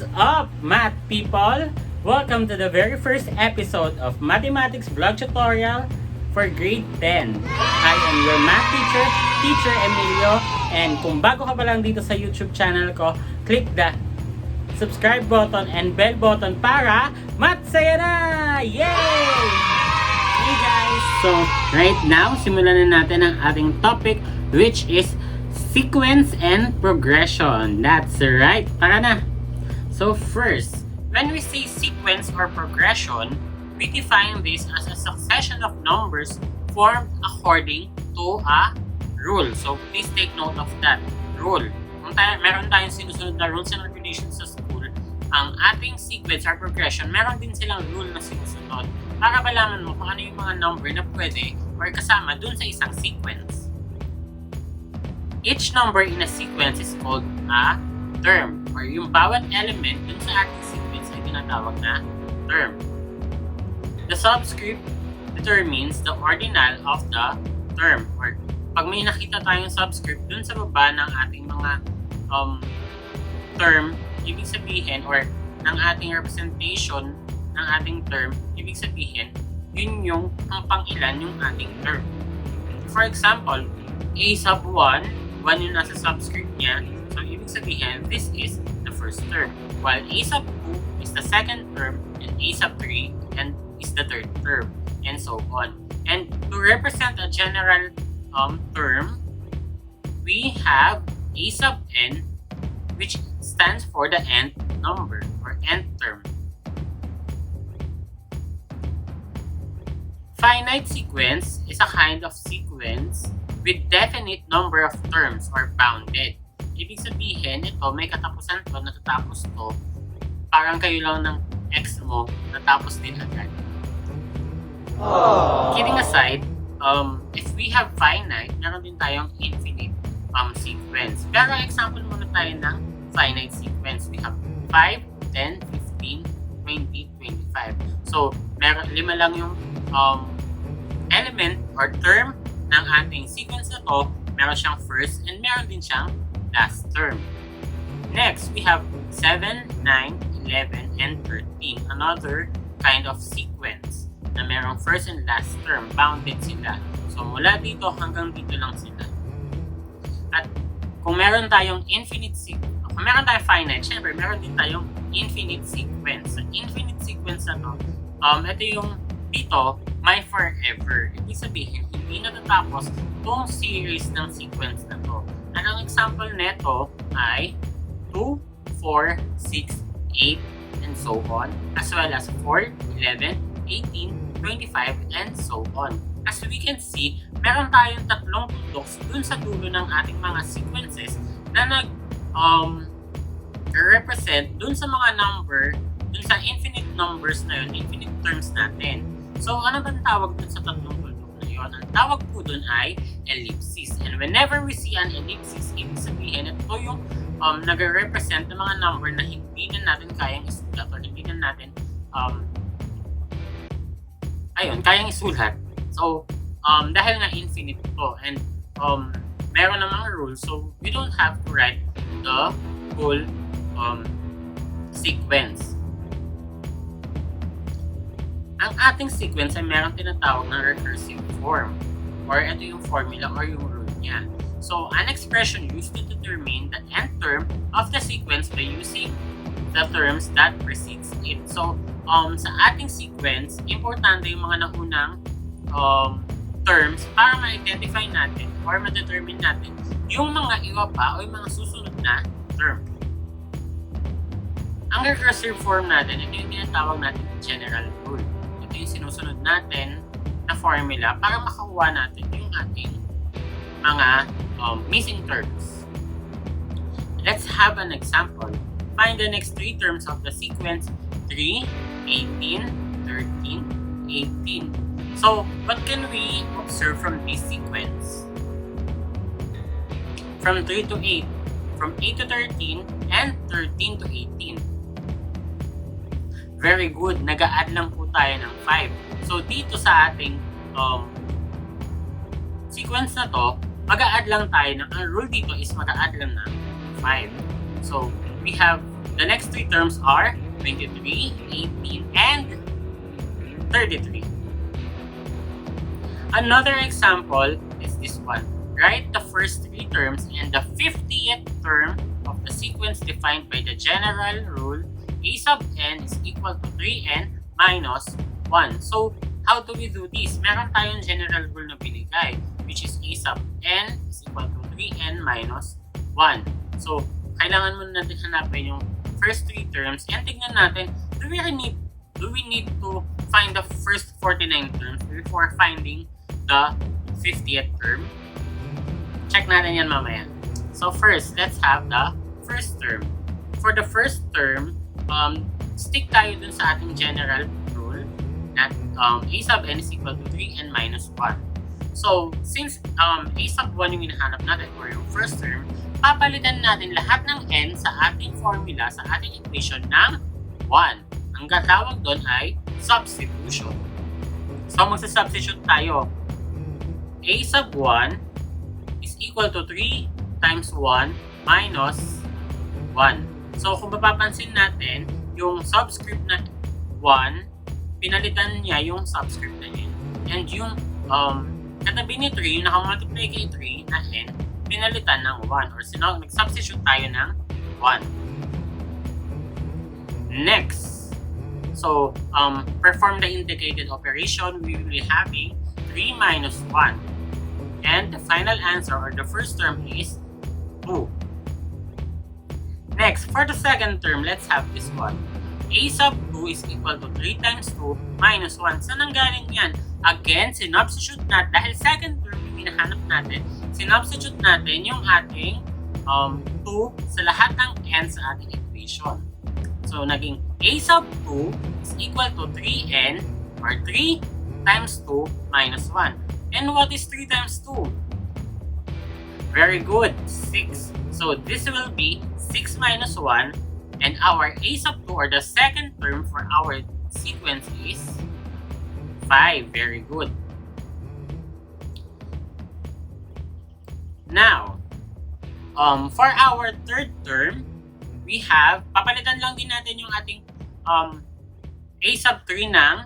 What's up, math people? Welcome to the very first episode of Mathematics Vlog Tutorial for Grade 10. I am your math teacher, Teacher Emilio, and kung bago ka pa lang dito sa YouTube channel ko, click the subscribe button and bell button para matsaya na! Yay! Hey guys! So, right now, simulan na natin ang ating topic, which is sequence and progression. That's right! Tara na! So first, when we say sequence or progression, we define this as a succession of numbers formed according to a rule. So please take note of that rule. Kung meron tayong sinusunod na rules and regulations sa school, ang ating sequence or progression, meron din silang rule na sinusunod para malaman mo kung ano yung mga number na pwede or kasama dun sa isang sequence. Each number in a sequence is called a term, or yung bawat element dun sa ating sequence ay tinatawag na term. The subscript determines the ordinal of the term, or pag may nakita tayong subscript dun sa baba ng ating mga term, ibig sabihin, or ng ating representation ng ating term, ibig sabihin, yun yung ang pang-ilan yung ating term. For example, a sub 1 yung nasa subscript niya, so ibig sabihin, this is the first term, while a sub 2 is the second term, and a sub 3 is the third term, and so on. And to represent a general term, we have a sub n, which stands for the nth number, or nth term. Finite sequence is a kind of sequence with definite number of terms or bounded. Ibig sabihin, ito may katapusan to, natatapos to, parang kayo lang ng ex mo, natapos din agad. Kidding aside, if we have finite, meron din tayong infinite sequence. Pero example muna tayo ng finite sequence. We have 5, 10, 15, 20, 25. So, lima lang yung element or term ng ating sequence na to. Meron siyang first and meron din siyang last term. Next, we have 7, 9, 11, and 13. Another kind of sequence na merong first and last term. Bounded sila. So, mula dito hanggang dito lang sila. At kung meron tayong kung meron tayong finite, syempre meron din tayong infinite sequence. Sa infinite sequence na to, ito yung dito, may forever. Ibig sabihin, hindi natatapos itong series ng sequence na to. At ang example neto ay 2, 4, 6, 8, and so on. As well as 4, 11, 18, 25, and so on. As we can see, meron tayong tatlong tudok dun sa dulo ng ating mga sequences na represent dun sa mga number, dun sa infinite numbers na yun, infinite terms natin. So, ano bang tawag dun sa tatlong tudok na yun? Ang tawag po dun ay ellipsis. And whenever we see an ellipsis, ibig sabihin, ito yung nag-represent ng mga number na hindi na natin kayang isulat or hindi na natin kayang isulat. So, dahil nga infinite ito and meron namang rules, so we don't have to write the whole sequence. Ang ating sequence ay meron tinatawag na recursive form, or ito yung formula or yung rule niya. So, an expression used to determine the nth term of the sequence by using the terms that precedes it. So, sa ating sequence, importante yung mga naunang terms para ma-identify natin or ma-determine natin yung mga iba pa o yung mga susunod na term. Ang recursive form natin, ito yung tinatawag natin general rule. Ito yung sinusunod natin na formula para makakuha natin yung ating mga missing terms. Let's have an example. Find the next three terms of the sequence 3, 18, 13, 18. So, what can we observe from this sequence? From 3 to 8, from 8 to 13, and 13 to 18. Very good. Nag-a-add lang po tayo ng 5. So, dito sa ating sequence na to, mag-a-add lang tayo ang rule dito is mag-a-add lang ng 5. So, we have The next three terms are 23, 18, and 33. Another example is this one. Write the first three terms and the 50th term of the sequence defined by the general rule a sub n is equal to 3n minus 1. So, how do we do this? Meron tayong general rule na binigay, which is a sub n is equal to 3n minus 1. So, kailangan muna natin hanapin yung first three terms and tignan natin, do we need to find the first 49 terms before finding the 50th term? Check natin yan mamaya. So first, let's have the first term. For the first term, stick tayo dun sa ating general rule that a sub n is equal to 3n minus 1. So, since a sub 1 yung hinahanap natin or yung first term, papalitan natin lahat ng n sa ating formula, sa ating equation ng 1. Ang gatawag doon ay substitution. So, magsa-substitute tayo. A sub 1 is equal to 3 times 1 minus 1. So, kung mapapansin natin, yung subscript na 1, pinalitan niya yung subscript na n. And yung katabi ni 3, yung nakamultiply kay 3 na n, pinalitan ng 1. Or nag-substitute tayo ng 1. Next, so, perform the integrated operation, we will be having 3 minus 1. And the final answer or the first term is 2. Next, for the second term, let's have this one. A sub 2 is equal to 3 times 2 minus 1. Saan ang galing yan? Again, sinubstitute natin. Dahil second term yung hinahanap natin, sinubstitute natin yung ating 2 sa lahat ng n sa ating equation. So, naging a sub 2 is equal to 3n or 3 times 2 minus 1. And what is 3 times 2? Very good, 6. So this will be 6 minus 1 and our a sub 2 or the second term for our sequence is 5. Very good. Now, for our third term, we have, papalitan lang din natin yung ating a sub 3 ng,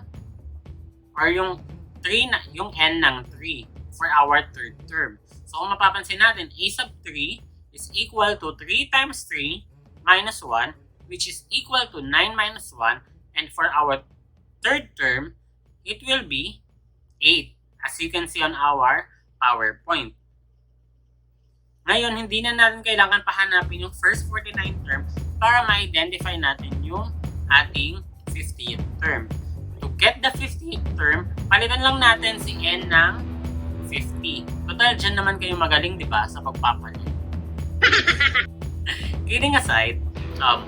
or yung n ng 3 for our third term. So, kung mapapansin natin, a sub 3 is equal to 3 times 3 minus 1, which is equal to 9 minus 1. And for our third term, it will be 8, as you can see on our PowerPoint. Ngayon, hindi na natin kailangan pahanapin yung first 49 term para ma-identify natin yung ating 50th term. To get the 50th term, palitan lang natin si n ng 50. Total, dyan naman kayo magaling, di ba, sa pagpapalit. Kidding aside, ang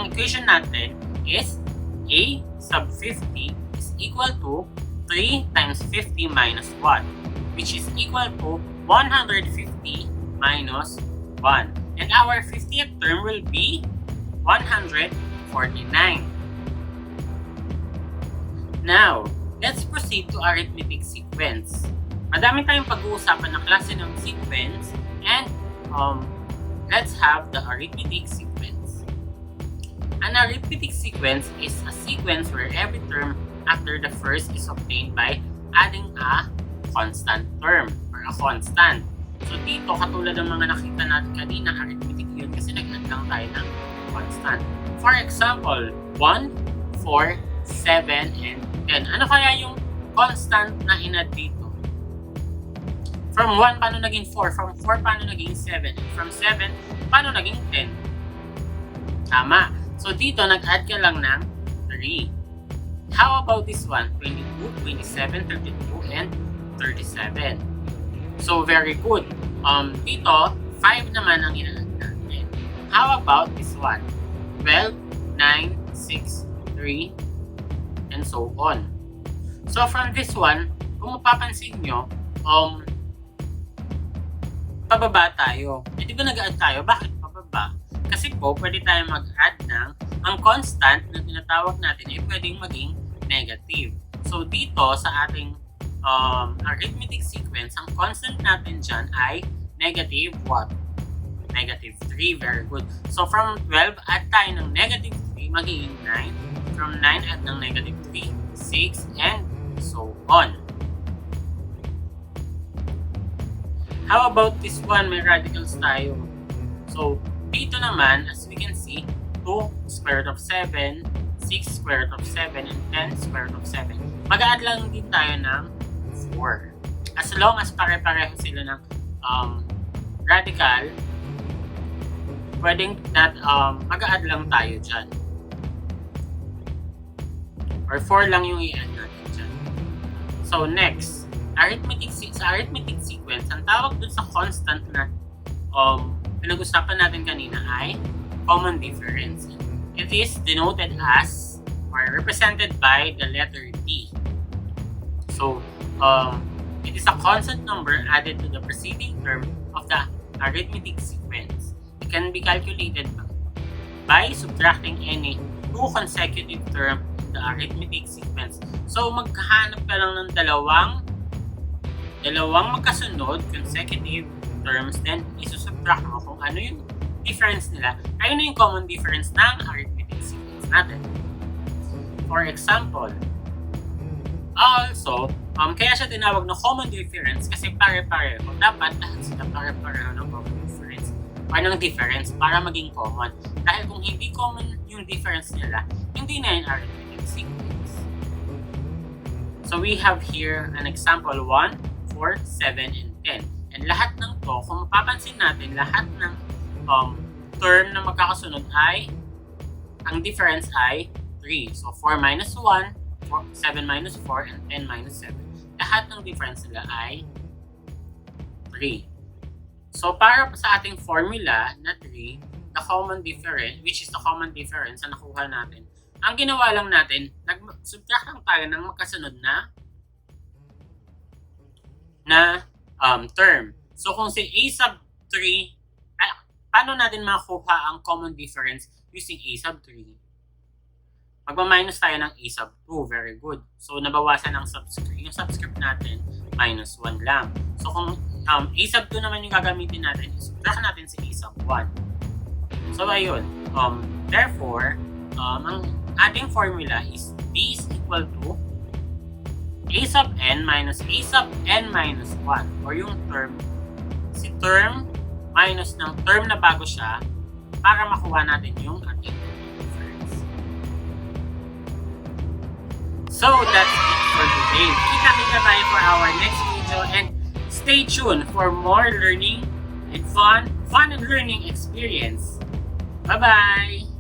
equation natin is a sub 50 is equal to 3 times 50 minus 1, which is equal to 150 minus 1. And our 50th term will be 149. Now, let's proceed to arithmetic sequence. Madami tayong pag-uusapan ng klase ng sequence and let's have the arithmetic sequence. An arithmetic sequence is a sequence where every term after the first is obtained by adding a constant term or a constant. So dito, katulad ng mga nakita natin kanina, arithmetic yun kasi nag-add lang tayo ng constant. For example, 1, 4, 7, and 10. Ano kaya yung constant na in-add dito? From 1, paano naging 4? From 4, paano naging 7? And from 7, paano naging 10? Tama. So dito, nag-add ka lang ng 3. How about this one? 22, 27, 32, and 37. So very good. Dito, 5 naman ang in-add natin. How about this one? 12, 9, 6, 3, and so on. So from this one, kung mapapansin nyo, pababa tayo. Eh di ba nag-add tayo? Bakit pababa? Kasi po, pwede tayo mag-add ng ang constant na tinatawag natin ay pwedeng maging negative. So dito sa ating arithmetic sequence, ang constant natin dyan ay negative what? negative 3. Very good. So from 12, add tayo ng negative 3, magiging 9. From 9, add ng negative 3, 6, and so on. How about this one? May radicals tayo. So, dito naman, as we can see, 2 square root of 7, 6 square root of 7, and 10 square root of 7. Mag-add lang din tayo ng 4. As long as pare-pareho sila ng radical, pwedeng that mag-add lang tayo dyan. Or 4 lang yung i-add natin dyan. So, next, sa arithmetic sequence, ang tawag dun sa constant na pinag-usapan natin kanina ay common difference. It is denoted as or represented by the letter D. So, it is a constant number added to the preceding term of the arithmetic sequence. It can be calculated by subtracting any two consecutive terms in the arithmetic sequence. So, maghahanap ka lang ng dalawang magkasunod consecutive terms, then isusubtract mo kung ano yung difference nila. Ayun na yung common difference ng arithmetic sequence natin. For example, also, kaya siya tinawag na common difference kasi pare-pareho. Dapat lahat sila pare-pareho ng common difference. Or ng difference para maging common. Dahil kung hindi common yung difference nila, hindi na yung arithmetic sequence. So we have here an example 1, 4, 7, and 10. And lahat ng to, kung mapapansin natin, lahat ng term na magkakasunod ay, ang difference ay 3. So 4 minus 1, 7 minus 4, and 10 minus 7. Lahat ng difference nila ay 3. So para sa ating formula na 3, the common difference, which is the common difference na nakuha natin, ang ginawa lang natin, nag-subtract lang tayo ng magkasunod na term. So kung si a sub 3, paano natin makuha ang common difference using a sub 3? Magma-minus tayo ng a sub 2. Very good. So nabawasan ang subscript. Yung subscript natin, minus 1 lang. So kung a sub 2 naman yung gagamitin natin, subtract natin si a sub 1. So ayun. Therefore, ang ating formula is b is equal to a sub n minus a sub n minus 1. Or yung term, si term minus ng term na bago siya para makuha natin yung ating difference. So that's it for today. Kita-kita tayo for our next video and stay tuned for more learning and fun and learning experience. Bye-bye!